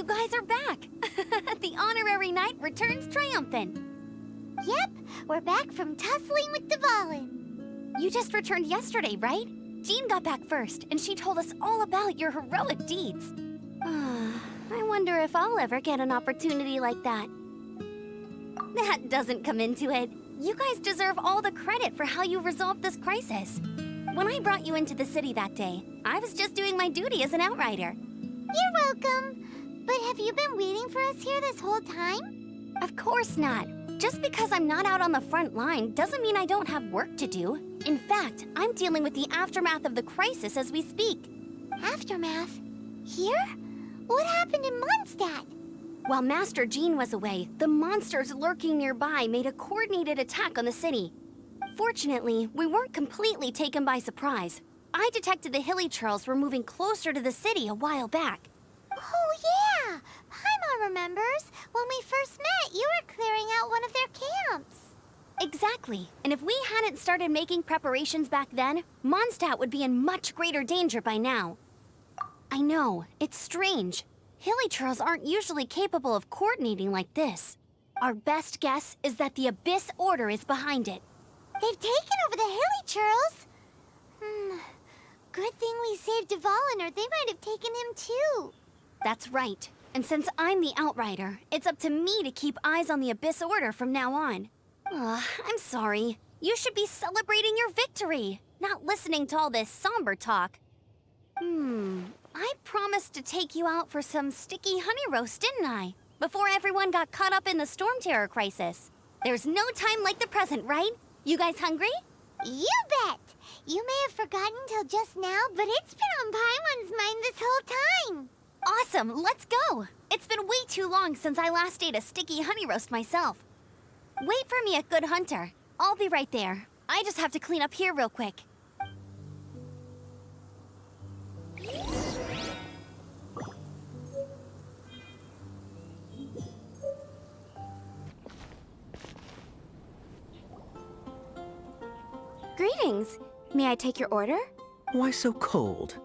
You guys are back! The honorary knight returns triumphant! Yep, we're back from tussling with Dvalin. You just returned yesterday, right? Jean got back first, and she told us all about your heroic deeds. I wonder if I'll ever get an opportunity like that. That doesn't come into it. You guys deserve all the credit for how you resolved this crisis. When I brought you into the city that day, I was just doing my duty as an outrider. You're welcome. But have you been waiting for us here this whole time? Of course not. Just because I'm not out on the front line doesn't mean I don't have work to do. In fact, I'm dealing with the aftermath of the crisis as we speak. Aftermath? Here? What happened in Mondstadt? While Master Jean was away, the monsters lurking nearby made a coordinated attack on the city. Fortunately, we weren't completely taken by surprise. I detected the Hilly Churls were moving closer to the city a while back. Oh yeah! Paimon remembers. When we first met, you were clearing out one of their camps. Exactly. And if we hadn't started making preparations back then, Mondstadt would be in much greater danger by now. I know, it's strange. Hilly Churls aren't usually capable of coordinating like this. Our best guess is that the Abyss Order is behind it. They've taken over the Hilly Churls? Good thing we saved Dvalin, or they might have taken him too. That's right. And since I'm the Outrider, it's up to me to keep eyes on the Abyss Order from now on. I'm sorry. You should be celebrating your victory, not listening to all this somber talk. I promised to take you out for some sticky honey roast, didn't I? Before everyone got caught up in the storm terror crisis. There's no time like the present, right? You guys hungry? You bet! You may have forgotten till just now, but it's been on Paimon's mind this whole time. Awesome, let's go! It's been way too long since I last ate a sticky honey roast myself. Wait for me at Good Hunter. I'll be right there. I just have to clean up here real quick. Greetings. May I take your order? Why so cold?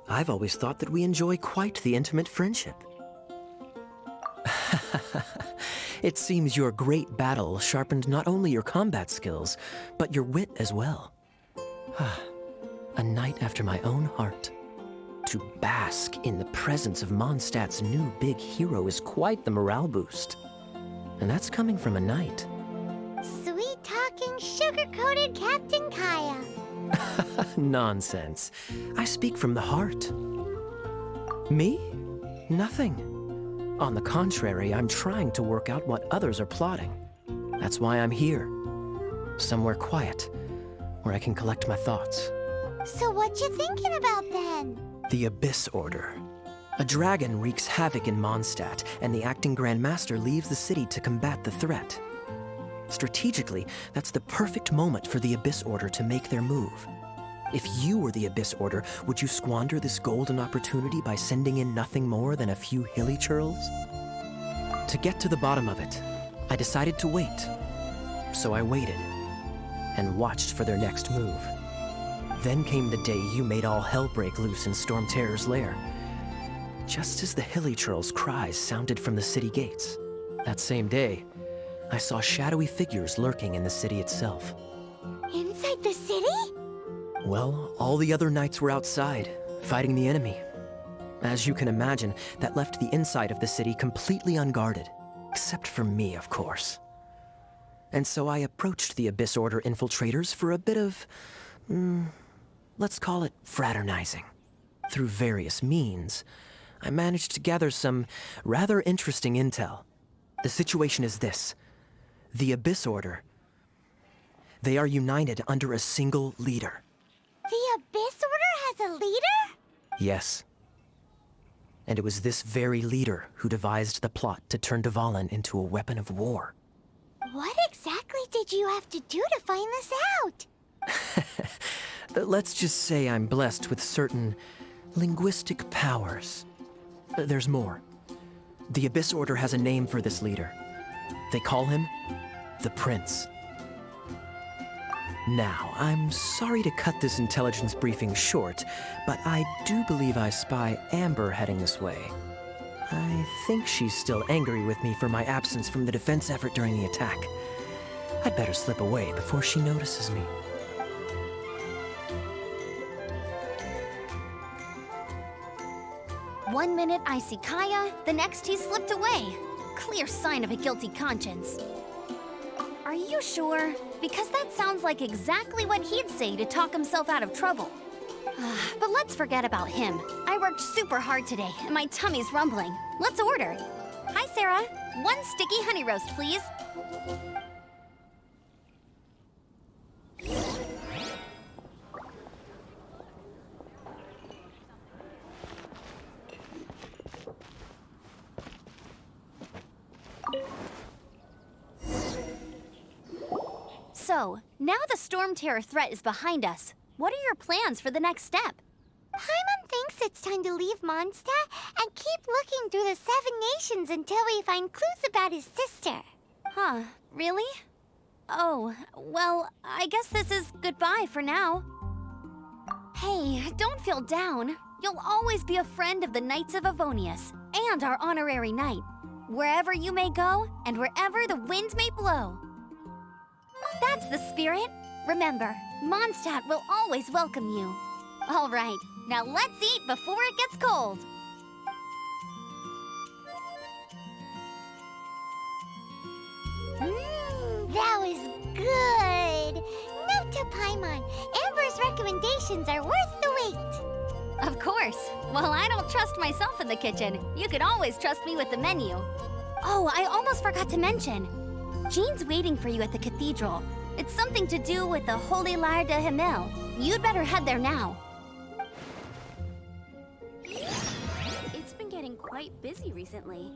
I've always thought that we enjoy quite the intimate friendship. It seems your great battle sharpened not only your combat skills, but your wit as well. A knight after my own heart. To bask in the presence of Mondstadt's new big hero is quite the morale boost. And that's coming from a knight. Sweet-talking, sugar-coated Captain Kaya. Nonsense. I speak from the heart. Me? Nothing. On the contrary, I'm trying to work out what others are plotting. That's why I'm here. Somewhere quiet, where I can collect my thoughts. So what you thinking about then? The Abyss Order. A dragon wreaks havoc in Mondstadt, and the acting Grand Master leaves the city to combat the threat. Strategically, that's the perfect moment for the Abyss Order to make their move. If you were the Abyss Order, would you squander this golden opportunity by sending in nothing more than a few Hilly Churls? To get to the bottom of it, I decided to wait. So I waited, and watched for their next move. Then came the day you made all hell break loose in Storm Terror's lair. Just as the Hilly Churls' cries sounded from the city gates. That same day, I saw shadowy figures lurking in the city itself. Inside the city? Well, all the other knights were outside, fighting the enemy. As you can imagine, that left the inside of the city completely unguarded. Except for me, of course. And so I approached the Abyss Order infiltrators for a bit of, let's call it fraternizing. Through various means, I managed to gather some rather interesting intel. The situation is this. The Abyss Order, they are united under a single leader. The Abyss Order has a leader? Yes. And it was this very leader who devised the plot to turn Dvalin into a weapon of war. What exactly did you have to do to find this out? Let's just say I'm blessed with certain linguistic powers. There's more. The Abyss Order has a name for this leader. They call him the Prince. Now, I'm sorry to cut this intelligence briefing short, but I do believe I spy Amber heading this way. I think she's still angry with me for my absence from the defense effort during the attack. I'd better slip away before she notices me. One minute I see Kaya, the next he slipped away. Clear sign of a guilty conscience. Are you sure? Because that sounds like exactly what he'd say to talk himself out of trouble. But let's forget about him. I worked super hard today, and my tummy's rumbling. Let's order. Hi, Sarah. One sticky honey roast, please. So, now the Storm Terror threat is behind us. What are your plans for the next step? Paimon thinks it's time to leave Mondstadt and keep looking through the 7 nations until we find clues about his sister. Huh, really? Oh, well, I guess this is goodbye for now. Hey, don't feel down. You'll always be a friend of the Knights of Avonius and our honorary knight, wherever you may go and wherever the wind may blow. That's the spirit. Remember, Mondstadt will always welcome you. All right, now let's eat before it gets cold. That was good. Note to Paimon, Amber's recommendations are worth the wait. Of course. Well, I don't trust myself in the kitchen. You can always trust me with the menu. Oh, I almost forgot to mention. Jean's waiting for you at the cathedral. It's something to do with the Holy Lyre de Himmel. You'd better head there now. It's been getting quite busy recently.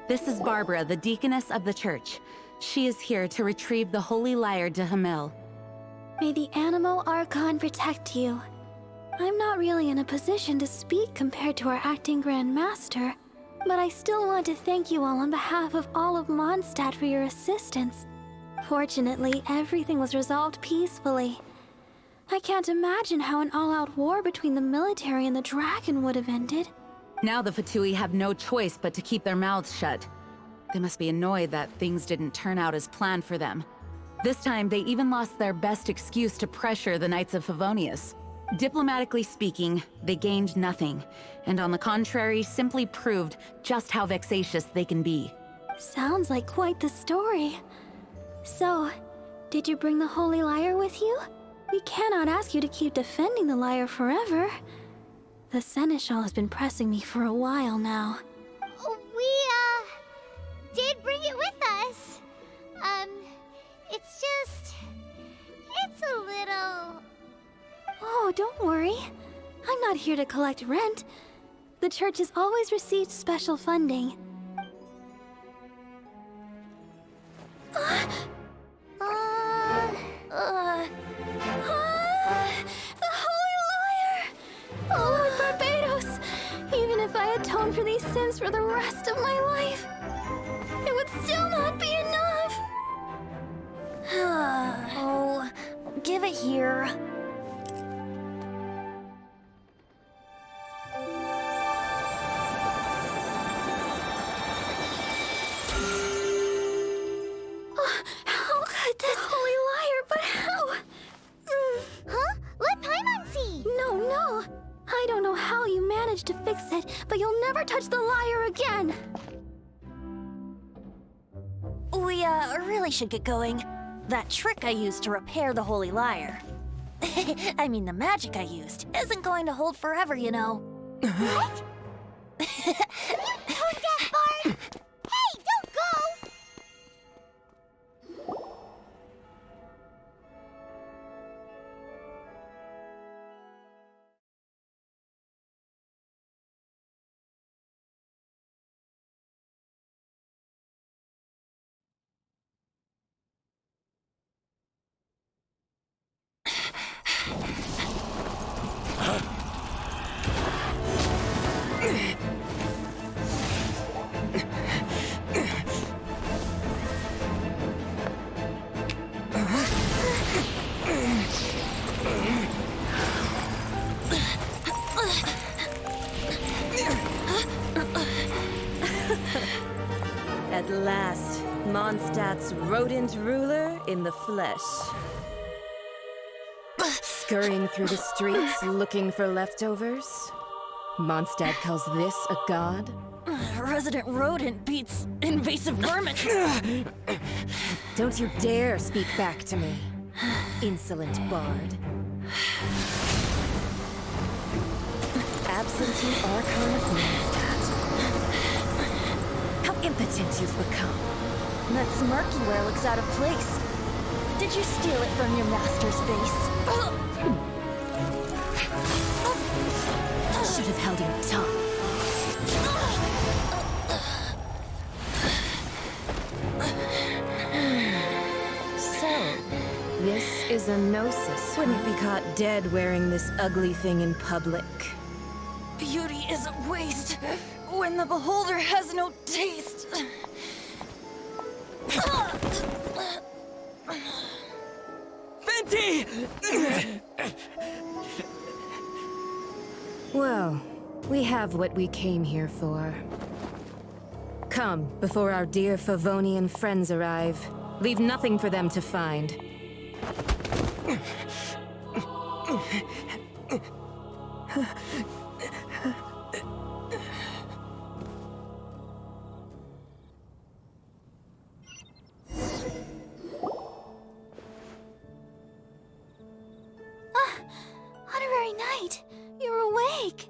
This is Barbara, the deaconess of the church. She is here to retrieve the Holy Lyre de Himmel. May the Animo Archon protect you. I'm not really in a position to speak compared to our acting Grand Master, but I still want to thank you all on behalf of all of Mondstadt for your assistance. Fortunately, everything was resolved peacefully. I can't imagine how an all-out war between the military and the dragon would have ended. Now the Fatui have no choice but to keep their mouths shut. They must be annoyed that things didn't turn out as planned for them. This time, they even lost their best excuse to pressure the Knights of Favonius. Diplomatically speaking, they gained nothing, and on the contrary, simply proved just how vexatious they can be. Sounds like quite the story. So, did you bring the Holy Lyre with you? We cannot ask you to keep defending the lyre forever. The Seneschal has been pressing me for a while now. We, did bring it with us. It's a little... Oh, don't worry. I'm not here to collect rent. The church has always received special funding. The Holy Lyre! Oh, for the rest of my life, it would still not be enough. Oh, give it here. How could this holy liar, but how? Huh? Let Paimon see! No. I don't know how you managed to fix it, but you'll never touch the liar again. We, really should get going. That trick I used to repair the Holy Lyre. I mean, the magic I used isn't going to hold forever, you know. What? You tone-deaf bard! Hey, don't go! At last, Mondstadt's rodent ruler in the flesh. Scurrying through the streets looking for leftovers? Mondstadt calls this a god? Resident rodent beats invasive vermin. Don't you dare speak back to me, insolent bard. Absentee Archon of Mondstadt. How impotent you've become. That smirky wear looks out of place. Did you steal it from your master's face? Should have held your tongue. So, this is a gnosis. Wouldn't be caught dead wearing this ugly thing in public. Beauty is a waste when the beholder has no taste. Venti! Well, we have what we came here for. Come, before our dear Favonian friends arrive. Leave nothing for them to find. Honorary Knight, you're awake.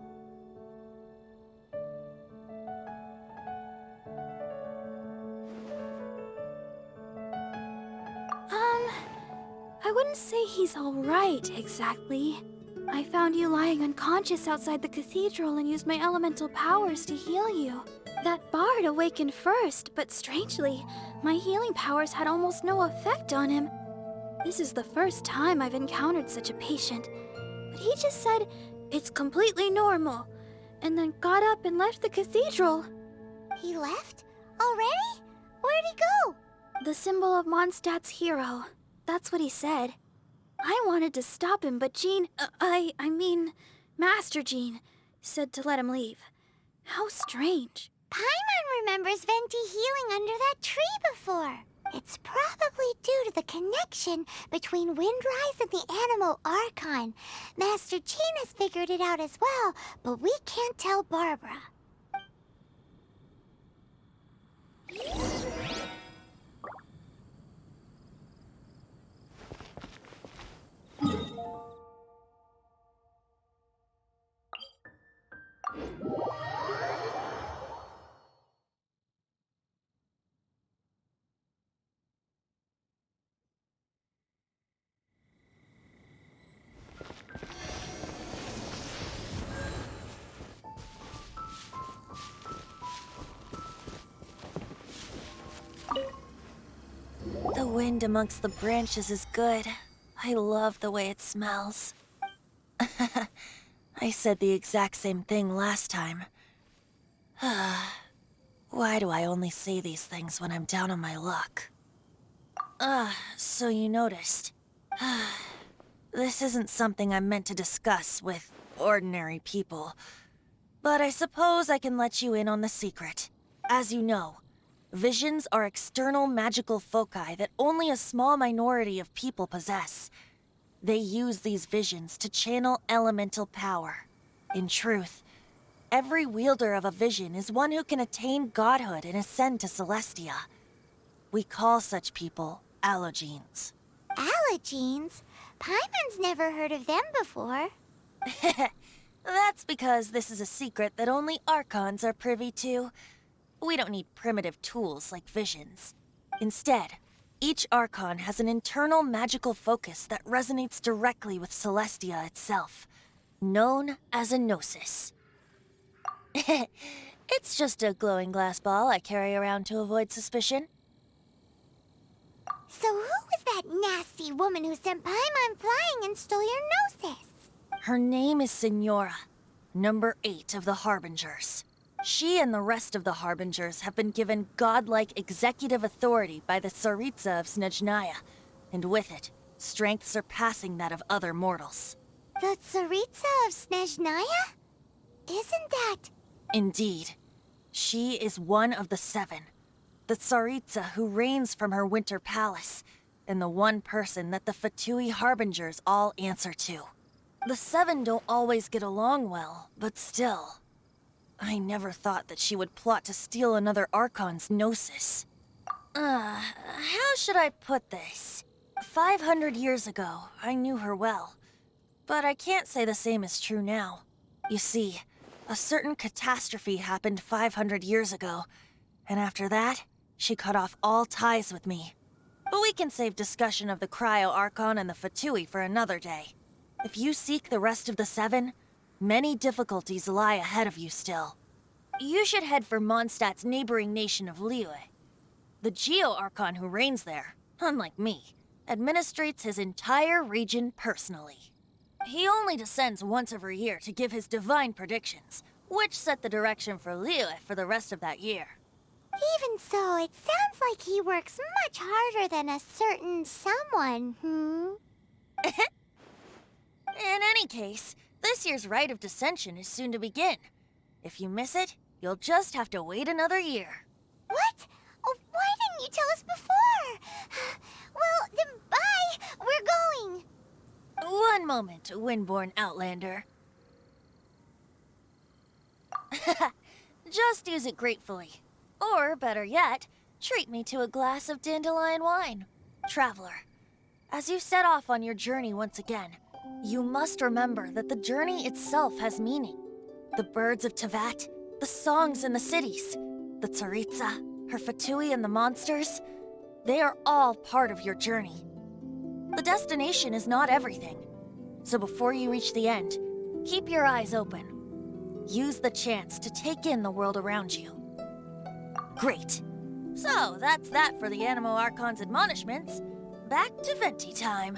I wouldn't say he's all right, exactly. I found you lying unconscious outside the cathedral and used my elemental powers to heal you. That bard awakened first, but strangely, my healing powers had almost no effect on him. This is the first time I've encountered such a patient. But he just said, it's completely normal, and then got up and left the cathedral. He left? Already? Where'd he go? The symbol of Mondstadt's hero. That's what he said. I wanted to stop him, but Master Jean, said to let him leave. How strange. Paimon remembers Venti healing under that tree before. It's probably due to the connection between Windrise and the Animal Archon. Master Jean has figured it out as well, but we can't tell Barbara. The wind amongst the branches is good. I love the way it smells. I said the exact same thing last time. Why do I only say these things when I'm down on my luck? So you noticed. This isn't something I'm meant to discuss with ordinary people. But I suppose I can let you in on the secret. As you know, visions are external magical foci that only a small minority of people possess. They use these visions to channel elemental power. In truth, every wielder of a vision is one who can attain godhood and ascend to Celestia. We call such people allogenes. Allogenes? Paimon's never heard of them before. That's because this is a secret that only Archons are privy to. We don't need primitive tools like visions. Instead, each Archon has an internal magical focus that resonates directly with Celestia itself, known as a gnosis. It's just a glowing glass ball I carry around to avoid suspicion. So who was that nasty woman who sent Paimon flying and stole your gnosis? Her name is Signora, number 8 of the Harbingers. She and the rest of the Harbingers have been given godlike executive authority by the Tsaritsa of Snezhnaya, and with it, strength surpassing that of other mortals. The Tsaritsa of Snezhnaya? Isn't that... Indeed. She is one of the 7, the Tsaritsa who reigns from her winter palace, and the one person that the Fatui Harbingers all answer to. The 7 don't always get along well, but still. I never thought that she would plot to steal another Archon's gnosis. How should I put this? 500 years ago, I knew her well. But I can't say the same is true now. You see, a certain catastrophe happened 500 years ago, and after that, she cut off all ties with me. But we can save discussion of the Cryo Archon and the Fatui for another day. If you seek the rest of the 7, many difficulties lie ahead of you still. You should head for Mondstadt's neighboring nation of Liyue. The Geo-Archon who reigns there, unlike me, administrates his entire region personally. He only descends once every year to give his divine predictions, which set the direction for Liyue for the rest of that year. Even so, it sounds like he works much harder than a certain someone, In any case, this year's Rite of Descension is soon to begin. If you miss it, you'll just have to wait another year. What? Oh, why didn't you tell us before? Well, then bye! We're going! One moment, Windborn Outlander. Just use it gratefully. Or, better yet, treat me to a glass of dandelion wine. Traveler, as you set off on your journey once again, you must remember that the journey itself has meaning. The birds of Tevat, the songs in the cities, the Tsaritsa, her Fatui and the monsters, they are all part of your journey. The destination is not everything. So before you reach the end, keep your eyes open. Use the chance to take in the world around you. Great. So that's that for the Animo Archon's admonishments. Back to venti time.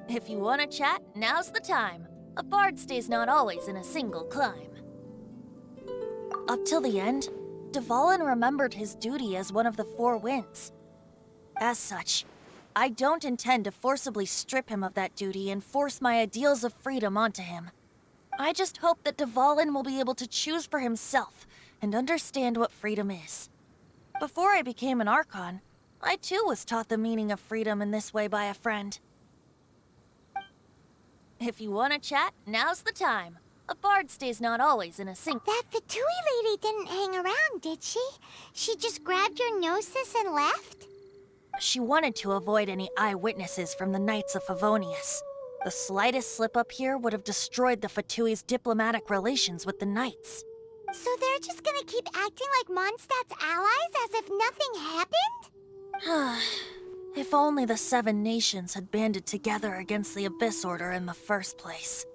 If you want to chat, now's the time. A bard stays not always in a single climb. Up till the end, Dvalin remembered his duty as one of the 4 winds. As such, I don't intend to forcibly strip him of that duty and force my ideals of freedom onto him. I just hope that Dvalin will be able to choose for himself and understand what freedom is. Before I became an Archon, I too was taught the meaning of freedom in this way by a friend. If you want to chat, now's the time. A bard stays not always in a sink. That Fatui lady didn't hang around, did she? She just grabbed your gnosis and left? She wanted to avoid any eyewitnesses from the Knights of Favonius. The slightest slip-up here would have destroyed the Fatui's diplomatic relations with the Knights. So they're just gonna keep acting like Mondstadt's allies as if nothing happened? If only the 7 nations had banded together against the Abyss Order in the first place.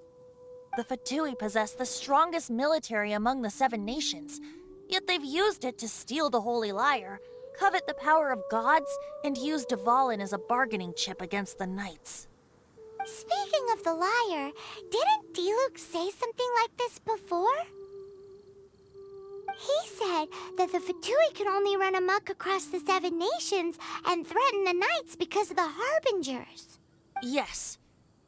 The Fatui possess the strongest military among the 7 nations, yet they've used it to steal the Holy Lyre, covet the power of gods, and use Dvalin as a bargaining chip against the Knights. Speaking of the liar, didn't Diluc say something like this before? He said that the Fatui can only run amok across the 7 nations and threaten the knights because of the Harbingers. Yes.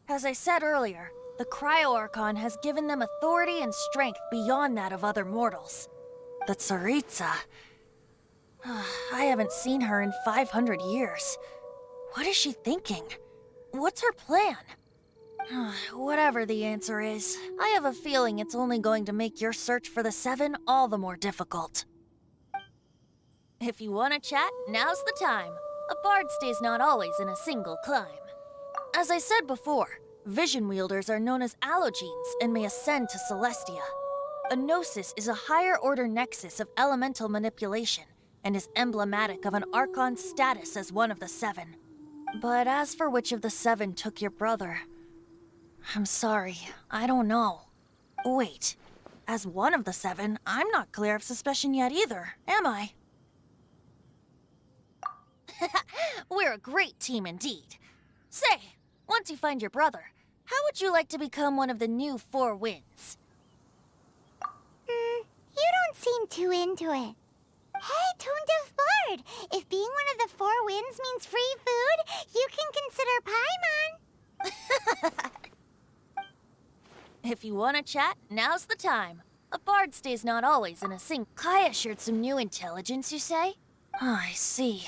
As I said earlier, the Cryo-Archon has given them authority and strength beyond that of other mortals. The Tsaritsa... I haven't seen her in 500 years. What is she thinking? What's her plan? Whatever the answer is, I have a feeling it's only going to make your search for the 7 all the more difficult. If you want to chat, now's the time. A bard stays not always in a single climb. As I said before, vision wielders are known as allogenes and may ascend to Celestia. A gnosis is a higher-order nexus of elemental manipulation and is emblematic of an Archon's status as one of the 7. But as for which of the 7 took your brother... I'm sorry, I don't know. Wait, as one of the 7, I'm not clear of suspicion yet either, am I? We're a great team indeed. Say, once you find your brother, how would you like to become one of the new 4 winds? You don't seem too into it. Hey, Toon-Diff Bard! If being one of the 4 winds means free food, you can consider Paimon. If you want to chat, now's the time. A bard stays not always in a sing. Kaya shared some new intelligence, you say? Oh, I see.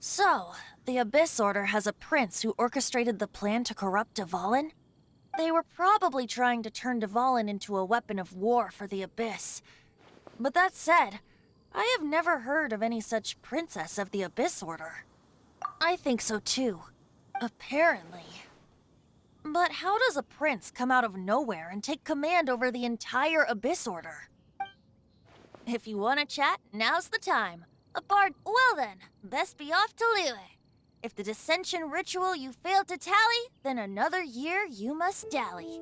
So, the Abyss Order has a prince who orchestrated the plan to corrupt Dvalin? They were probably trying to turn Dvalin into a weapon of war for the Abyss. But that said, I have never heard of any such princess of the Abyss Order. I think so too. Apparently. But how does a prince come out of nowhere and take command over the entire Abyss Order? If you want to chat, now's the time. A bard... Well then, best be off to Liyue. If the dissension ritual you failed to tally, then another year you must dally.